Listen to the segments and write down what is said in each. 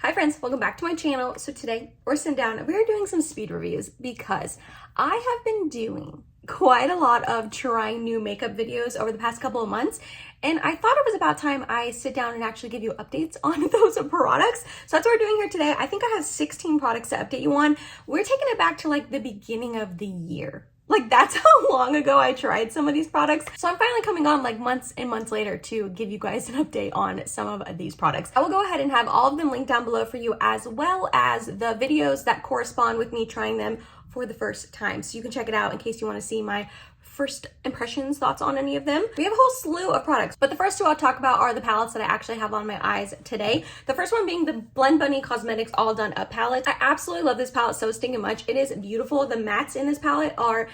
Hi friends, welcome back to my channel. So today we're sitting down and we're doing some speed reviews because I have been doing quite a lot of trying new makeup videos over the past couple of months, and I thought it was about time I sit down and actually give you updates on those products. So that's what we're doing here today. I think I have 16 products to update you on. We're taking it back to like the beginning of the year. Like, that's how long ago I tried some of these products. So I'm finally coming on like months and months later to give you guys an update on some of these products. I will go ahead and have all of them linked down below for you, as well as the videos that correspond with me trying them for the first time. So you can check it out in case you want to see my first impressions, thoughts on any of them. We have a whole slew of products, but the first two I'll talk about are the palettes that I actually have on my eyes today. The first one being the Blend Bunny Cosmetics All Done Up palette. I absolutely love this palette so stinking much. It is beautiful. The mattes in this palette are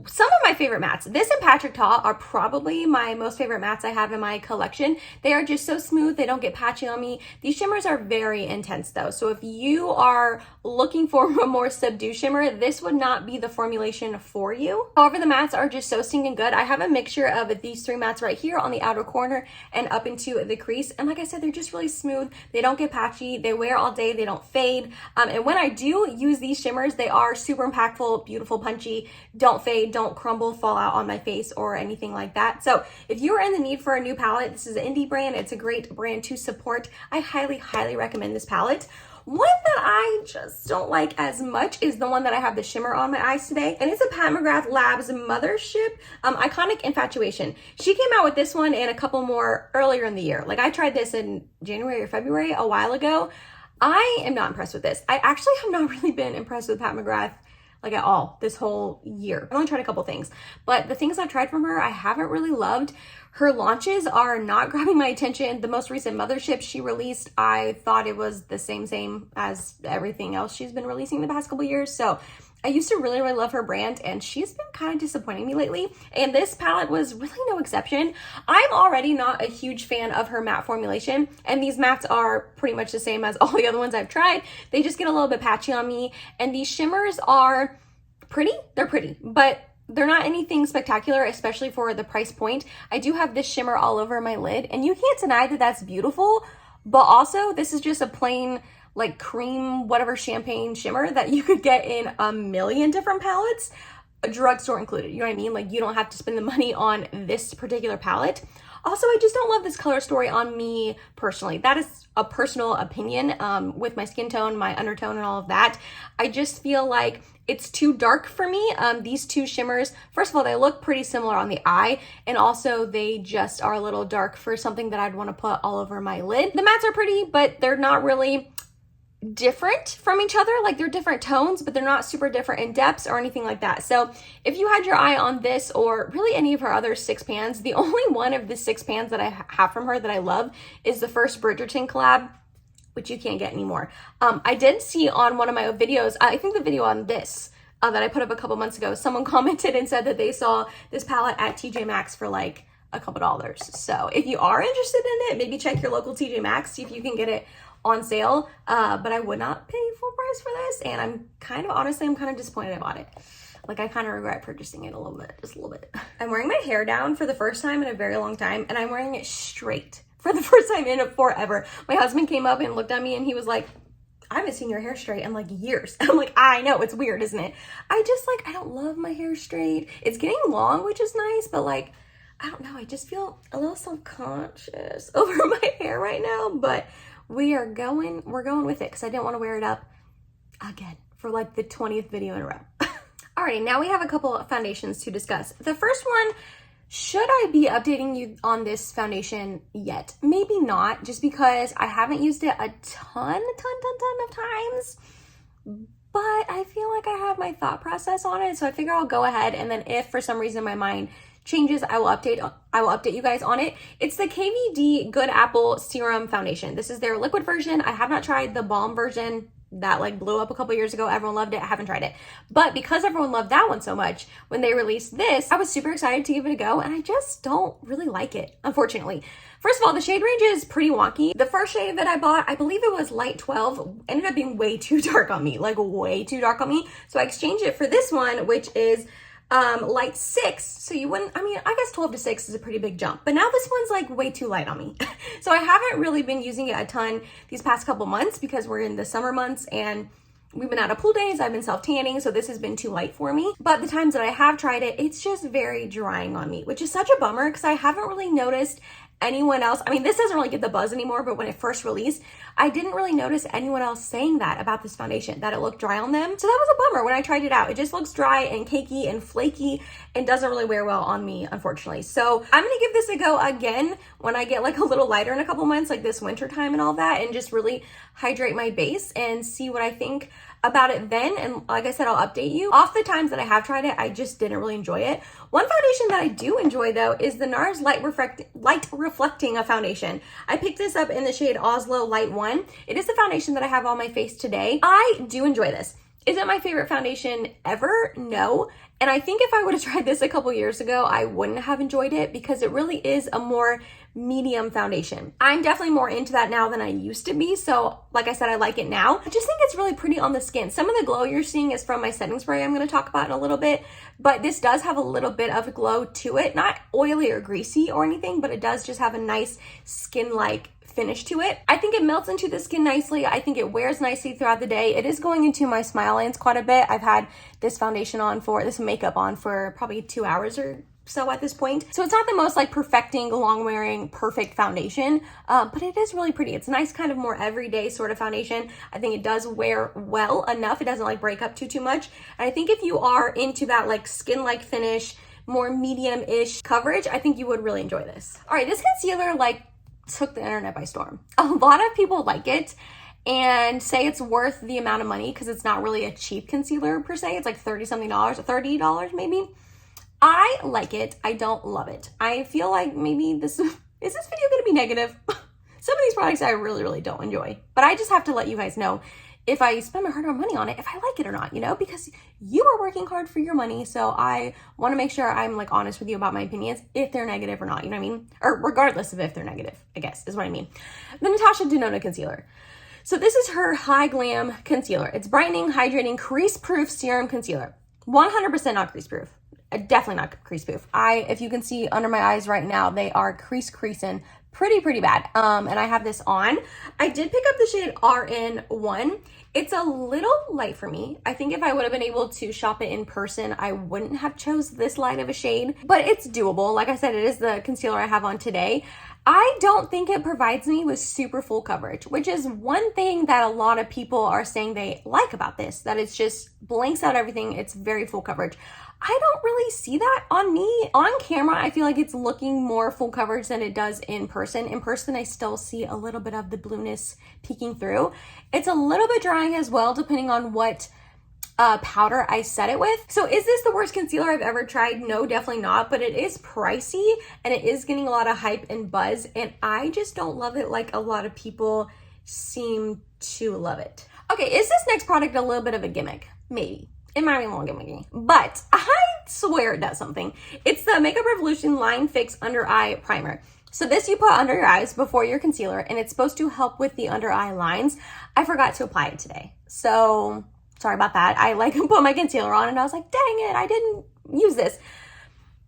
some of my favorite mattes. This and Patrick Ta are probably my most favorite mattes I have in my collection. They are just so smooth. They don't get patchy on me. These shimmers are very intense though. So if you are looking for a more subdued shimmer, this would not be the formulation for you. However, the mattes are just so stinking good. I have a mixture of these three mattes right here on the outer corner and up into the crease. And like I said, they're just really smooth. They don't get patchy. They wear all day. They don't fade. And when I do use these shimmers, they are super impactful, beautiful, punchy, don't fade, don't crumble, fall out on my face or anything like that. So if you're in the need for a new palette, this is an indie brand. It's a great brand to support. I highly, highly recommend this palette. One that I just don't like as much is the one that I have the shimmer on my eyes today, and it's a Pat McGrath Labs Mothership Iconic Infatuation. She came out with this one and a couple more earlier in the year. Like, I tried this in January or February a while ago. I am not impressed with this. I actually have not really been impressed with Pat McGrath like at all this whole year. I've only tried a couple things, but the things I've tried from her, I haven't really loved. Her launches are not grabbing my attention. The most recent Mothership she released, I thought it was the same as everything else she's been releasing the past couple years. So I used to really, really love her brand, and she's been kind of disappointing me lately. And this palette was really no exception. I'm already not a huge fan of her matte formulation, and these mattes are pretty much the same as all the other ones I've tried. They just get a little bit patchy on me, and these shimmers are pretty. They're pretty, but they're not anything spectacular, especially for the price point. I do have this shimmer all over my lid, and you can't deny that that's beautiful, but also this is just a plain like cream, whatever champagne shimmer that you could get in a million different palettes, a drugstore included. You know what I mean? Like, you don't have to spend the money on this particular palette. Also, I just don't love this color story on me personally. That is a personal opinion with my skin tone, my undertone, and all of that. I just feel like it's too dark for me. These two shimmers, first of all, they look pretty similar on the eye, and also they just are a little dark for something that I'd want to put all over my lid. The mattes are pretty, but they're not really different from each other. Like, they're different tones, but they're not super different in depths or anything like that. So if you had your eye on this or really any of her other 6 pans, the only one of the 6 pans that I have from her that I love is the first Bridgerton collab, which you can't get anymore. I did see on one of my videos, I think the video on this that I put up a couple months ago, someone commented and said that they saw this palette at TJ Maxx for like a couple dollars. So if you are interested in it, maybe check your local TJ Maxx, see if you can get it on sale, but I would not pay full price for this, and I'm kind of disappointed about it. Like, I kind of regret purchasing it a little bit, just a little bit. I'm wearing my hair down for the first time in a very long time, and I'm wearing it straight for the first time in forever. My husband came up and looked at me and he was like, I haven't seen your hair straight in like years. I'm like, I know, it's weird, isn't it? I don't love my hair straight. It's getting long, which is nice, but like, I don't know, I just feel a little self-conscious over my hair right now, but we're going with it because I didn't want to wear it up again for like the 20th video in a row. Alrighty, now we have a couple of foundations to discuss. The first one, should I be updating you on this foundation yet? Maybe not, just because I haven't used it a ton of times, but I feel like I have my thought process on it, so I figure I'll go ahead, and then if for some reason my mind changes, I will update you guys on it. It's the KVD Good Apple Serum Foundation. This is their liquid version. I have not tried the balm version that like blew up a couple years ago. Everyone loved it. I haven't tried it. But because everyone loved that one so much, when they released this, I was super excited to give it a go, and I just don't really like it, unfortunately. First of all, the shade range is pretty wonky. The first shade that I bought, I believe it was light 12, ended up being way too dark on me, like way too dark on me. So I exchanged it for this one, which is light 6. So you wouldn't, I mean, I guess 12 to 6 is a pretty big jump, but now this one's like way too light on me. So I haven't really been using it a ton these past couple months because we're in the summer months and we've been out of pool days, I've been self-tanning, so this has been too light for me. But the times that I have tried it, it's just very drying on me, which is such a bummer because I haven't really noticed anyone else. I mean, this doesn't really get the buzz anymore, but when it first released, I didn't really notice anyone else saying that about this foundation, that it looked dry on them. So that was a bummer when I tried it out. It just looks dry and cakey and flaky and doesn't really wear well on me, unfortunately. So I'm gonna give this a go again when I get like a little lighter in a couple months, like this winter time and all that, and just really hydrate my base and see what I think about it then. And like I said, I'll update you. Off the times that I have tried it, I just didn't really enjoy it. One foundation that I do enjoy though is the NARS Light Reflecting Foundation. I picked this up in the shade Oslo Light 1. It is the foundation that I have on my face today. I do enjoy this. Is it my favorite foundation ever? No. And I think if I would have tried this a couple years ago, I wouldn't have enjoyed it because it really is a more medium foundation. I'm definitely more into that now than I used to be. So like I said, I like it now. I just think it's really pretty on the skin. Some of the glow you're seeing is from my setting spray I'm going to talk about in a little bit, but this does have a little bit of glow to it. Not oily or greasy or anything, but it does just have a nice skin-like finish to it. I think it melts into the skin nicely. I think it wears nicely throughout the day. It is going into my smile lines quite a bit. I've had this makeup on for probably 2 hours or so at this point. So it's not the most like perfecting, long wearing, perfect foundation, but it is really pretty. It's a nice kind of more everyday sort of foundation. I think it does wear well enough. It doesn't like break up too much. And I think if you are into that like skin-like finish, more medium-ish coverage, I think you would really enjoy this. All right, this concealer like took the internet by storm. A lot of people like it and say it's worth the amount of money because it's not really a cheap concealer per se. It's like $30 something, $30 maybe. I like it. I don't love it. I feel like maybe is this video gonna be negative? Some of these products I really don't enjoy, but I just have to let you guys know if I spend my hard-earned money on it, if I like it or not, you know, because you are working hard for your money. So I want to make sure I'm like honest with you about my opinions, if they're negative or not, you know what I mean? Or regardless of if they're negative, I guess is what I mean. The Natasha Denona concealer. So this is her High Glam concealer. It's brightening, hydrating, crease-proof serum concealer. 100% not crease-proof. Definitely not crease-proof. If you can see under my eyes right now, they are creasing pretty bad. And I have this on. I did pick up the shade RN1. It's a little light for me. I think if I would have been able to shop it in person, I wouldn't have chose this light of a shade, but it's doable. Like I said, it is the concealer I have on today. I don't think it provides me with super full coverage, which is one thing that a lot of people are saying they like about this, that it's just blanks out everything. It's very full coverage. I don't really see that on me. On camera, I feel like it's looking more full coverage than it does in person. In person, I still see a little bit of the blueness peeking through. It's a little bit drying as well, depending on what powder I set it with. So is this the worst concealer I've ever tried? No, definitely not, but it is pricey and it is getting a lot of hype and buzz, and I just don't love it like a lot of people seem to love it. Okay, is this next product a little bit of a gimmick? Maybe. It might be a little gimmicky, but I swear it does something. It's the Makeup Revolution Line Fix Under Eye Primer. So this you put under your eyes before your concealer, and it's supposed to help with the under eye lines. I forgot to apply it today, so sorry about that. I like put my concealer on and I was like, dang it, I didn't use this.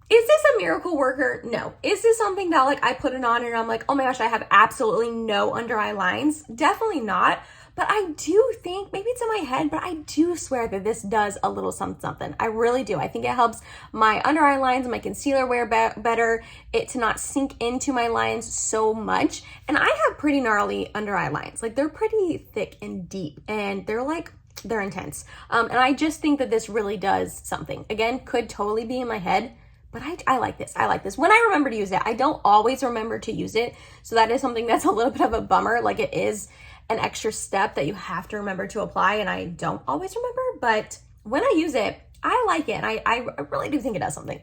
Is this a miracle worker? No. Is this something that like I put it on and I'm like, oh my gosh, I have absolutely no under eye lines? Definitely not. But I do think, maybe it's in my head, but I do swear that this does a little something. I really do. I think it helps my under eye lines and my concealer wear better, it to not sink into my lines so much. And I have pretty gnarly under eye lines. Like they're pretty thick and deep and they're intense. And I just think that this really does something. Again, could totally be in my head, but I like this. I like this. When I remember to use it, I don't always remember to use it. So that is something that's a little bit of a bummer. Like it is an extra step that you have to remember to apply, and I don't always remember, but when I use it, I like it, and I really do think it does something.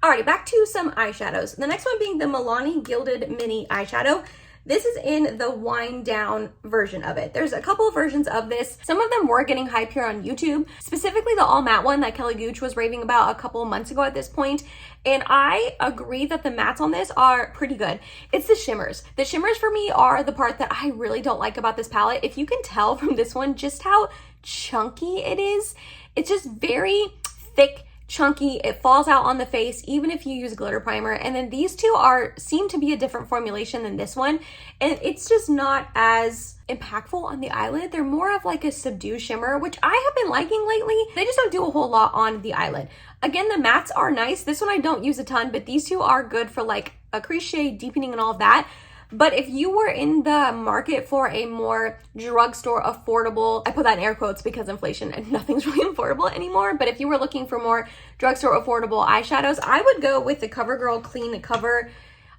Alrighty, back to some eyeshadows. The next one being the Milani Gilded Mini Eyeshadow. This is in the wind down version of it. There's a couple of versions of this. Some of them were getting hype here on YouTube, specifically the all matte one that Kelly Gooch was raving about a couple of months ago at this point. And I agree that the mattes on this are pretty good. It's the shimmers. The shimmers for me are the part that I really don't like about this palette. If you can tell from this one just how chunky it is, it's just very thick, chunky, it falls out on the face even if you use glitter primer. And then these two seem to be a different formulation than this one, and it's just not as impactful on the eyelid. They're more of like a subdued shimmer, which I have been liking lately. They just don't do a whole lot on the eyelid. Again, the mattes are nice. This one I don't use a ton, but these two are good for like a crease shade, deepening, and all of that. But if you were in the market for a more drugstore affordable, I put that in air quotes because inflation and nothing's really affordable anymore, but if you were looking for more drugstore affordable eyeshadows, I would go with the CoverGirl Clean Cover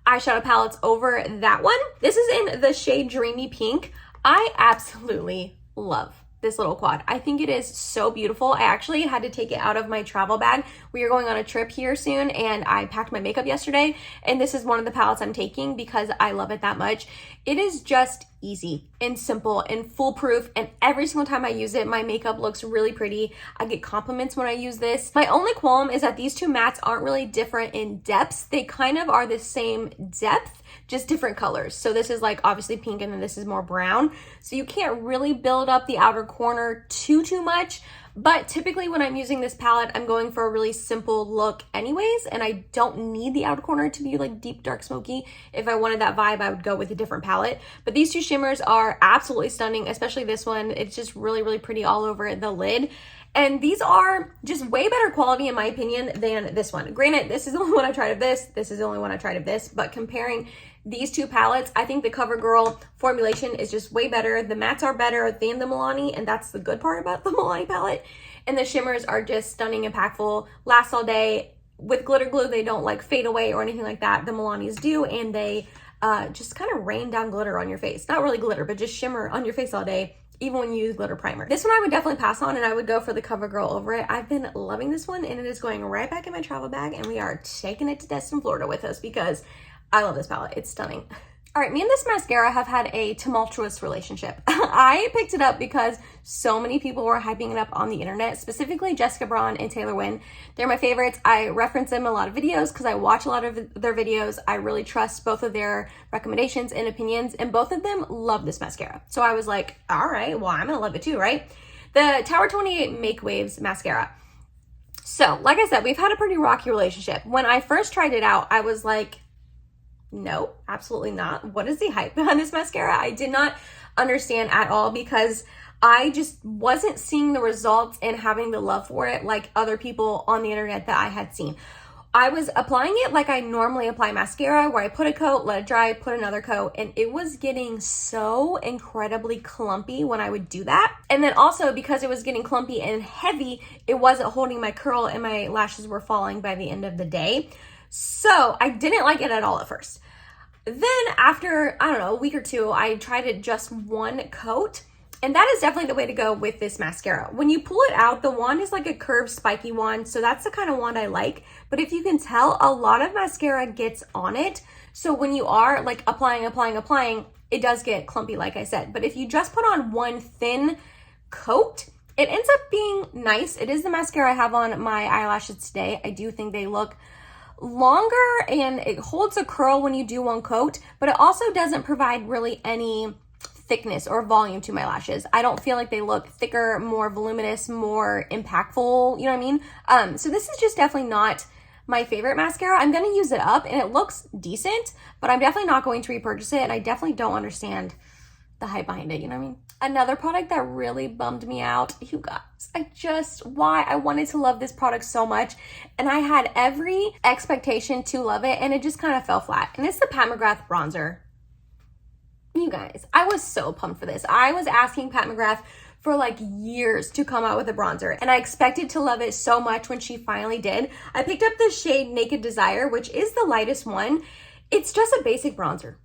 eyeshadow palettes over that one. This is in the shade Dreamy Pink. I absolutely love this little quad. I think it is so beautiful. I actually had to take it out of my travel bag. We are going on a trip here soon, and I packed my makeup yesterday, and this is one of the palettes I'm taking because I love it that much. It is just easy and simple and foolproof, and every single time I use it, my makeup looks really pretty. I get compliments when I use this. My only qualm is that these two mattes aren't really different in depths. They kind of are the same depth, just different colors. So this is like obviously pink, and then this is more brown. So you can't really build up the outer corner too much. But typically when I'm using this palette, I'm going for a really simple look anyways, and I don't need the outer corner to be like deep, dark, smoky. If I wanted that vibe, I would go with a different palette. But these two shimmers are absolutely stunning, especially this one. It's just really pretty all over the lid. And these are just way better quality in my opinion than this one. Granted, this is the only one I tried of this. This is the only one I tried of this. But comparing these two palettes, I think the CoverGirl formulation is just way better. The mattes are better than the Milani, and that's the good part about the Milani palette. And the shimmers are just stunning, impactful, last all day. With glitter glue, they don't like fade away or anything like that. The Milanis do, and they just kind of rain down glitter on your face. Not really glitter, but just shimmer on your face all day, even when you use glitter primer. This one I would definitely pass on, and I would go for the CoverGirl over it. I've been loving this one, and it is going right back in my travel bag, and we are taking it to Destin, Florida with us because I love this palette. It's stunning. All right, me and this mascara have had a tumultuous relationship. I picked it up because so many people were hyping it up on the internet, specifically Jessica Braun and Taylor Wynn. They're my favorites. I reference them in a lot of videos because I watch a lot of their videos. I really trust both of their recommendations and opinions, and both of them love this mascara. So I was like, all right, well, I'm gonna love it too, right? The Tower 28 Make Waves mascara. So, like I said, we've had a pretty rocky relationship. When I first tried it out, I was like, no, absolutely not. What is the hype behind this mascara? I did not understand at all because I just wasn't seeing the results and having the love for it like other people on the internet that I had seen. I was applying it like I normally apply mascara, where I put a coat, let it dry, put another coat, and it was getting so incredibly clumpy when I would do that. And then also because it was getting clumpy and heavy, it wasn't holding my curl and my lashes were falling by the end of the day. So I didn't like it at all at first. Then after, I don't know, a week or two, I tried it just one coat. And that is definitely the way to go with this mascara. When you pull it out, the wand is like a curved, spiky wand. So that's the kind of wand I like. But if you can tell, a lot of mascara gets on it. So when you are like applying, it does get clumpy, like I said. But if you just put on one thin coat, it ends up being nice. It is the mascara I have on my eyelashes today. I do think they look longer, and it holds a curl when you do one coat, but it also doesn't provide really any thickness or volume to my lashes. I don't feel like they look thicker, more voluminous, more impactful, you know what I mean? So this is just definitely not my favorite mascara. I'm going to use it up, and it looks decent, but I'm definitely not going to repurchase it, and I definitely don't understand the hype behind it, you know what I mean? Another product that really bummed me out, you guys, I wanted to love this product so much, and I had every expectation to love it, and it just kind of fell flat, and it's the Pat McGrath bronzer. You guys, I was so pumped for this. I was asking Pat McGrath for like years to come out with a bronzer, and I expected to love it so much when she finally did. I picked up the shade Naked Desire, which is the lightest one. It's just a basic bronzer.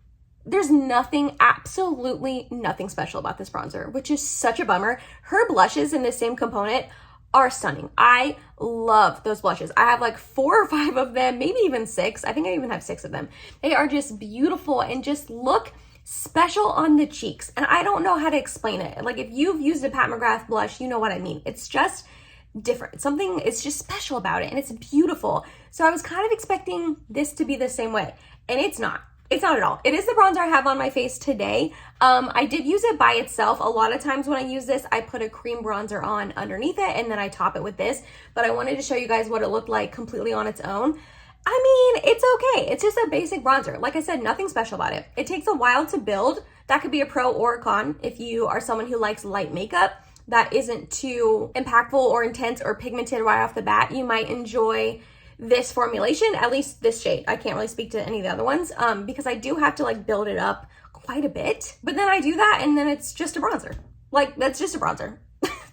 There's nothing, absolutely nothing special about this bronzer, which is such a bummer. Her blushes in the same component are stunning. I love those blushes. I have like 4 or 5 of them, maybe even 6. I think I even have 6 of them. They are just beautiful and just look special on the cheeks. And I don't know how to explain it. Like if you've used a Pat McGrath blush, you know what I mean. It's just different. It's just special about it, and it's beautiful. So I was kind of expecting this to be the same way, and it's not. It's not at all. It is the bronzer I have on my face today. I did use it by itself. A lot of times when I use this, I put a cream bronzer on underneath it and then I top it with this. But I wanted to show you guys what it looked like completely on its own. I mean, it's okay. It's just a basic bronzer. Like I said, nothing special about it. It takes a while to build. That could be a pro or a con if you are someone who likes light makeup that isn't too impactful or intense or pigmented right off the bat. You might enjoy this formulation, at least this shade. I can't really speak to any of the other ones because I do have to like build it up quite a bit. But then I do that and then it's just a bronzer. Like, that's just a bronzer.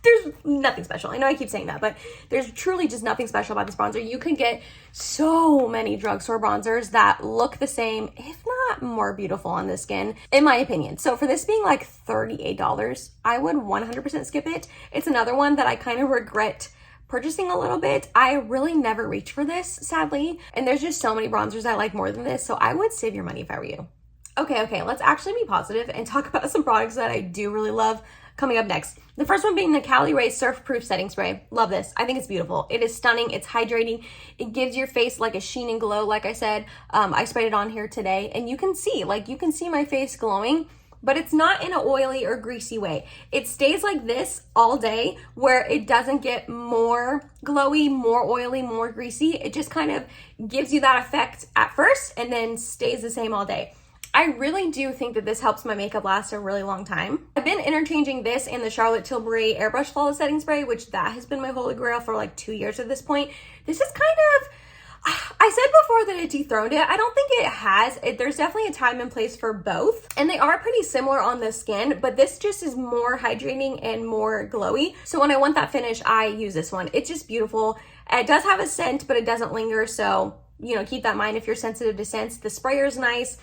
There's nothing special. I know I keep saying that, but there's truly just nothing special about this bronzer. You can get so many drugstore bronzers that look the same, if not more beautiful on the skin, in my opinion. So for this being like $38, I would 100% skip it. It's another one that I kind of regret purchasing a little bit. I really never reach for this, sadly. And there's just so many bronzers I like more than this. So I would save your money if I were you. Okay, let's actually be positive and talk about some products that I do really love coming up next. The first one being the Cali Ray Surf Proof Setting Spray. Love this. I think it's beautiful. It is stunning. It's hydrating. It gives your face like a sheen and glow. Like I said, I sprayed it on here today and you can see my face glowing, but it's not in an oily or greasy way. It stays like this all day where it doesn't get more glowy, more oily, more greasy. It just kind of gives you that effect at first and then stays the same all day. I really do think that this helps my makeup last a really long time. I've been interchanging this and the Charlotte Tilbury Airbrush Flawless Setting Spray, which that has been my holy grail for like 2 years at this point. This is kind of, I said before that it dethroned it. I don't think it has. There's definitely a time and place for both. And they are pretty similar on the skin, but this just is more hydrating and more glowy. So when I want that finish, I use this one. It's just beautiful. It does have a scent, but it doesn't linger. So, you know, keep that in mind if you're sensitive to scents. The sprayer is nice.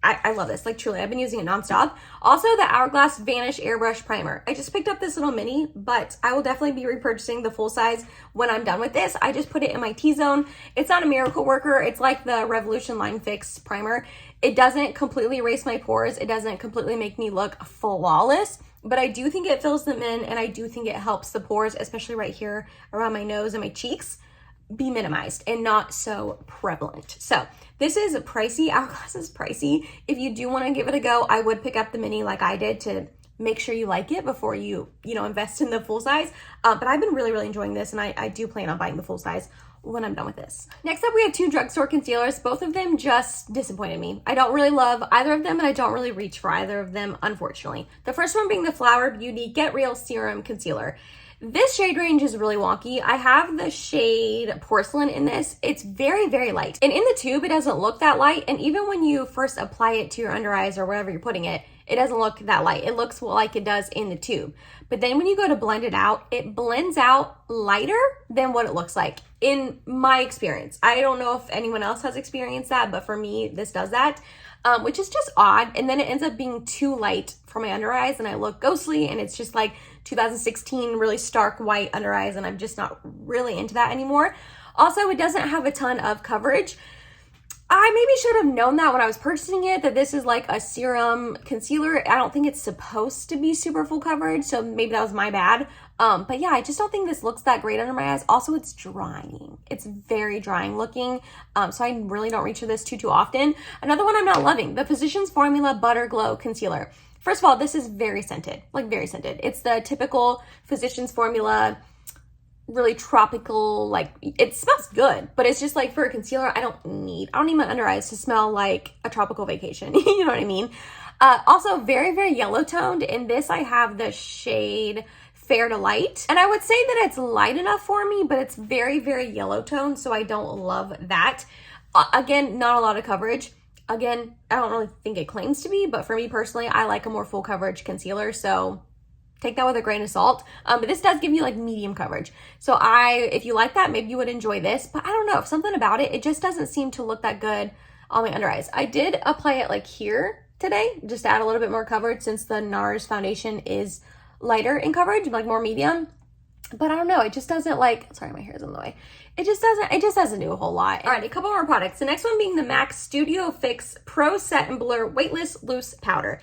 I love this, like truly, I've been using it nonstop. Also the Hourglass Vanish Airbrush Primer. I just picked up this little mini, but I will definitely be repurchasing the full size when I'm done with this. I just put it in my T-zone. It's not a miracle worker. It's like the Revolution Line Fix Primer. It doesn't completely erase my pores. It doesn't completely make me look flawless, but I do think it fills them in and I do think it helps the pores, especially right here around my nose and my cheeks, be minimized and not so prevalent. So this is pricey. Hourglass is pricey. If you do want to give it a go, I would pick up the mini like I did to make sure you like it before you invest in the full size. But I've been really enjoying this and I do plan on buying the full size when I'm done with this. Next up, we have 2 drugstore concealers. Both of them just disappointed me. I don't really love either of them and I don't really reach for either of them, unfortunately. The first one being the Flower Beauty Get Real Serum Concealer. This shade range is really wonky. I have the shade Porcelain in this. It's very light. And in the tube, it doesn't look that light. And even when you first apply it to your under eyes or wherever you're putting it, it doesn't look that light. It looks like it does in the tube. But then when you go to blend it out, it blends out lighter than what it looks like in my experience. I don't know if anyone else has experienced that, but for me, this does that. Which is just odd. And then it ends up being too light for my under eyes and I look ghostly and it's just like 2016 really stark white under eyes and I'm just not really into that anymore. Also, it doesn't have a ton of coverage. I maybe should have known that when I was purchasing it, that this is like a serum concealer. I don't think it's supposed to be super full coverage, so maybe that was my bad. But yeah, I just don't think this looks that great under my eyes. Also, it's drying. It's very drying looking, so I really don't reach for this too often. Another one I'm not loving, the Physicians Formula Butter Glow Concealer. First of all, this is very scented, like very scented. It's the typical Physicians Formula, really tropical, like it smells good, but it's just like for a concealer, I don't need my under eyes to smell like a tropical vacation. You know what I mean? Also very yellow toned. In this, I have the shade Fair to Light. And I would say that it's light enough for me, but it's very yellow toned, so I don't love that. Again, not a lot of coverage. Again, I don't really think it claims to be, but for me personally, I like a more full coverage concealer, so take that with a grain of salt. But this does give you like medium coverage. So if you like that, maybe you would enjoy this, but I don't know, something about it, it just doesn't seem to look that good on my under eyes. I did apply it like here today, just to add a little bit more coverage since the NARS foundation is lighter in coverage, like more medium. But I don't know, it just doesn't like, sorry, my hair's in the way. It just doesn't do a whole lot. All right, a couple more products. The next one being the MAC Studio Fix Pro Set and Blur Weightless Loose Powder.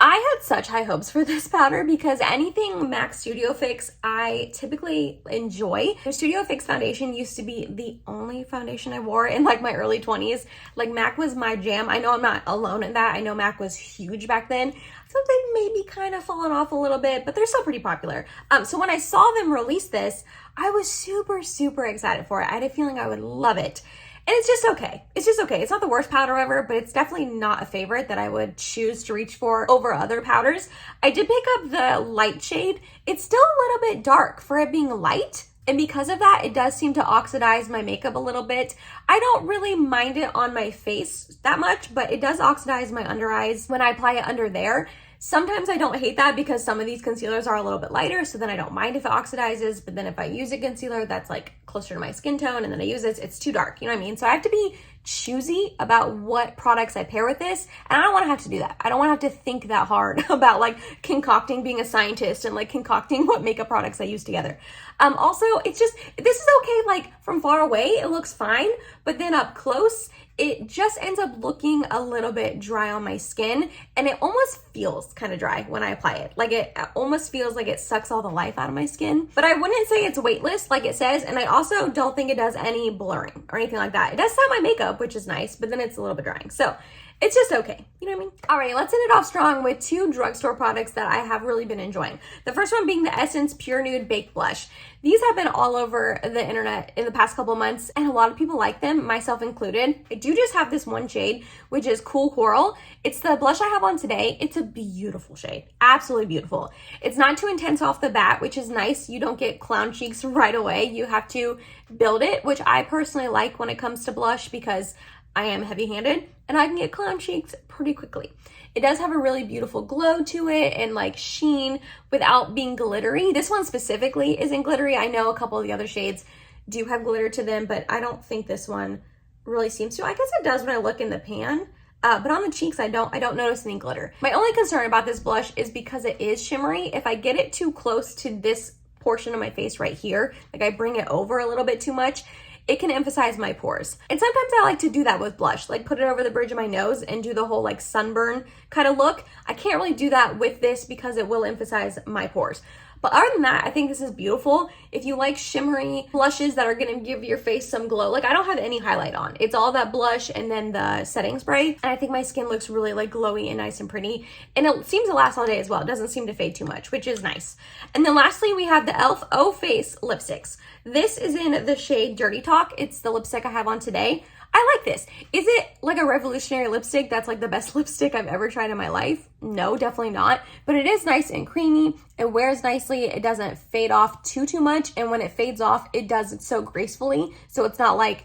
I had such high hopes for this powder because anything MAC Studio Fix I typically enjoy. The Studio Fix foundation used to be the only foundation I wore in like my early 20s. Like MAC was my jam. I know I'm not alone in that. I know MAC was huge back then. So they've maybe kind of fallen off a little bit, but they're still pretty popular. So when I saw them release this, I was super, super excited for it. I had a feeling I would love it. And it's just okay. It's just okay. It's not the worst powder ever, but it's definitely not a favorite that I would choose to reach for over other powders. I did pick up the light shade. It's still a little bit dark for it being light. And because of that, it does seem to oxidize my makeup a little bit. I don't really mind it on my face that much, but it does oxidize my under eyes when I apply it under there. Sometimes I don't hate that because some of these concealers are a little bit lighter, so then I don't mind if it oxidizes, but then if I use a concealer that's like closer to my skin tone and then I use this, it's too dark, you know what I mean? So I have to be choosy about what products I pair with this, and I don't want to have to do that. I don't want to have to think that hard about like concocting, being a scientist and like concocting what makeup products I use together. Also, it's just, this is okay, like from far away, it looks fine, but then up close, it just ends up looking a little bit dry on my skin, and it almost feels kind of dry when I apply it. Like it almost feels like it sucks all the life out of my skin, but I wouldn't say it's weightless like it says, and I also don't think it does any blurring or anything like that. It does set my makeup, which is nice, but then it's a little bit drying. So it's just okay. You know what I mean? All right, let's end it off strong with two drugstore products that I have really been enjoying. The first one being the Essence Pure Nude Baked Blush. These have been all over the internet in the past couple months, and a lot of people like them, myself included. I do just have this one shade, which is Cool Coral. It's the blush I have on today. It's a beautiful shade, absolutely beautiful. It's not too intense off the bat, which is nice. You don't get clown cheeks right away. You have to build it, which I personally like when it comes to blush because I am heavy-handed and I can get clown cheeks pretty quickly. It does have a really beautiful glow to it and like sheen without being glittery. This one specifically isn't glittery. I know a couple of the other shades do have glitter to them, but I don't think this one really seems to. I guess it does when I look in the pan, but on the cheeks, I don't notice any glitter. My only concern about this blush is because it is shimmery. If I get it too close to this portion of my face right here, like I bring it over a little bit too much, it can emphasize my pores. And sometimes I like to do that with blush, like put it over the bridge of my nose and do the whole like sunburn kind of look. I can't really do that with this because it will emphasize my pores. But other than that, I think this is beautiful. If you like shimmery blushes that are gonna give your face some glow, like I don't have any highlight on. It's all that blush and then the setting spray. And I think my skin looks really like glowy and nice and pretty. And it seems to last all day as well. It doesn't seem to fade too much, which is nice. And then lastly, we have the e.l.f. O Face lipsticks. This is in the shade Dirty Talk. It's the lipstick I have on today. I like this. Is it like a revolutionary lipstick that's like the best lipstick I've ever tried in my life? No, definitely not. But it is nice and creamy. It wears nicely. It doesn't fade off too much. And when it fades off, it does it so gracefully. So it's not like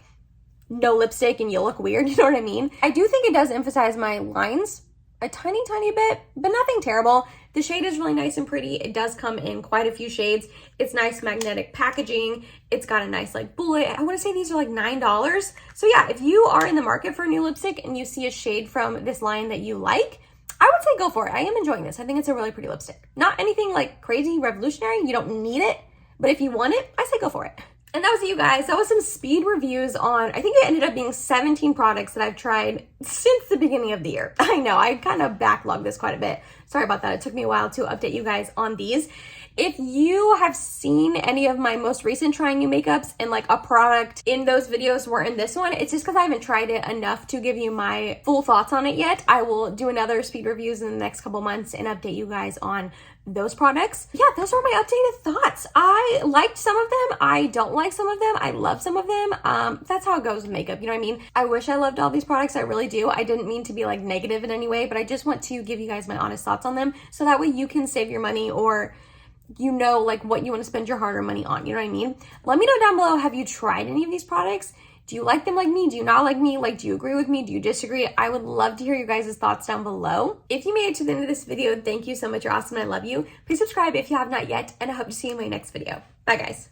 no lipstick and you look weird. You know what I mean? I do think it does emphasize my lines a tiny bit, but nothing terrible. The shade is really nice and pretty. It does come in quite a few shades. It's nice magnetic packaging. It's got a nice like bullet. I want to say these are like $9. So yeah, if you are in the market for a new lipstick and you see a shade from this line that you like, I would say go for it. I am enjoying this. I think it's a really pretty lipstick. Not anything like crazy revolutionary. You don't need it, but if you want it, I say go for it. And that was it, you guys. That was some speed reviews on, I think it ended up being 17 products that I've tried since the beginning of the year. I know, I kind of backlogged this quite a bit. Sorry about that. It took me a while to update you guys on these. If you have seen any of my most recent trying new makeups and like a product in those videos were in this one, it's just because I haven't tried it enough to give you my full thoughts on it yet. I will do another speed reviews in the next couple months and update you guys on those products. Yeah, those are my updated thoughts. I liked some of them. I don't like some of them. I love some of them. That's how it goes with makeup. You know what I mean? I wish I loved all these products. I really do. I didn't mean to be like negative in any way, but I just want to give you guys my honest thoughts on them so that way you can save your money or you know like what you want to spend your hard-earned money on. You know what I mean? Let me know down below, have you tried any of these products? Do you like them like me? Do you not like me? Like, do you agree with me? Do you disagree? I would love to hear your guys' thoughts down below. If you made it to the end of this video, thank you so much. You're awesome. I love you. Please subscribe if you have not yet, and I hope to see you in my next video. Bye, guys.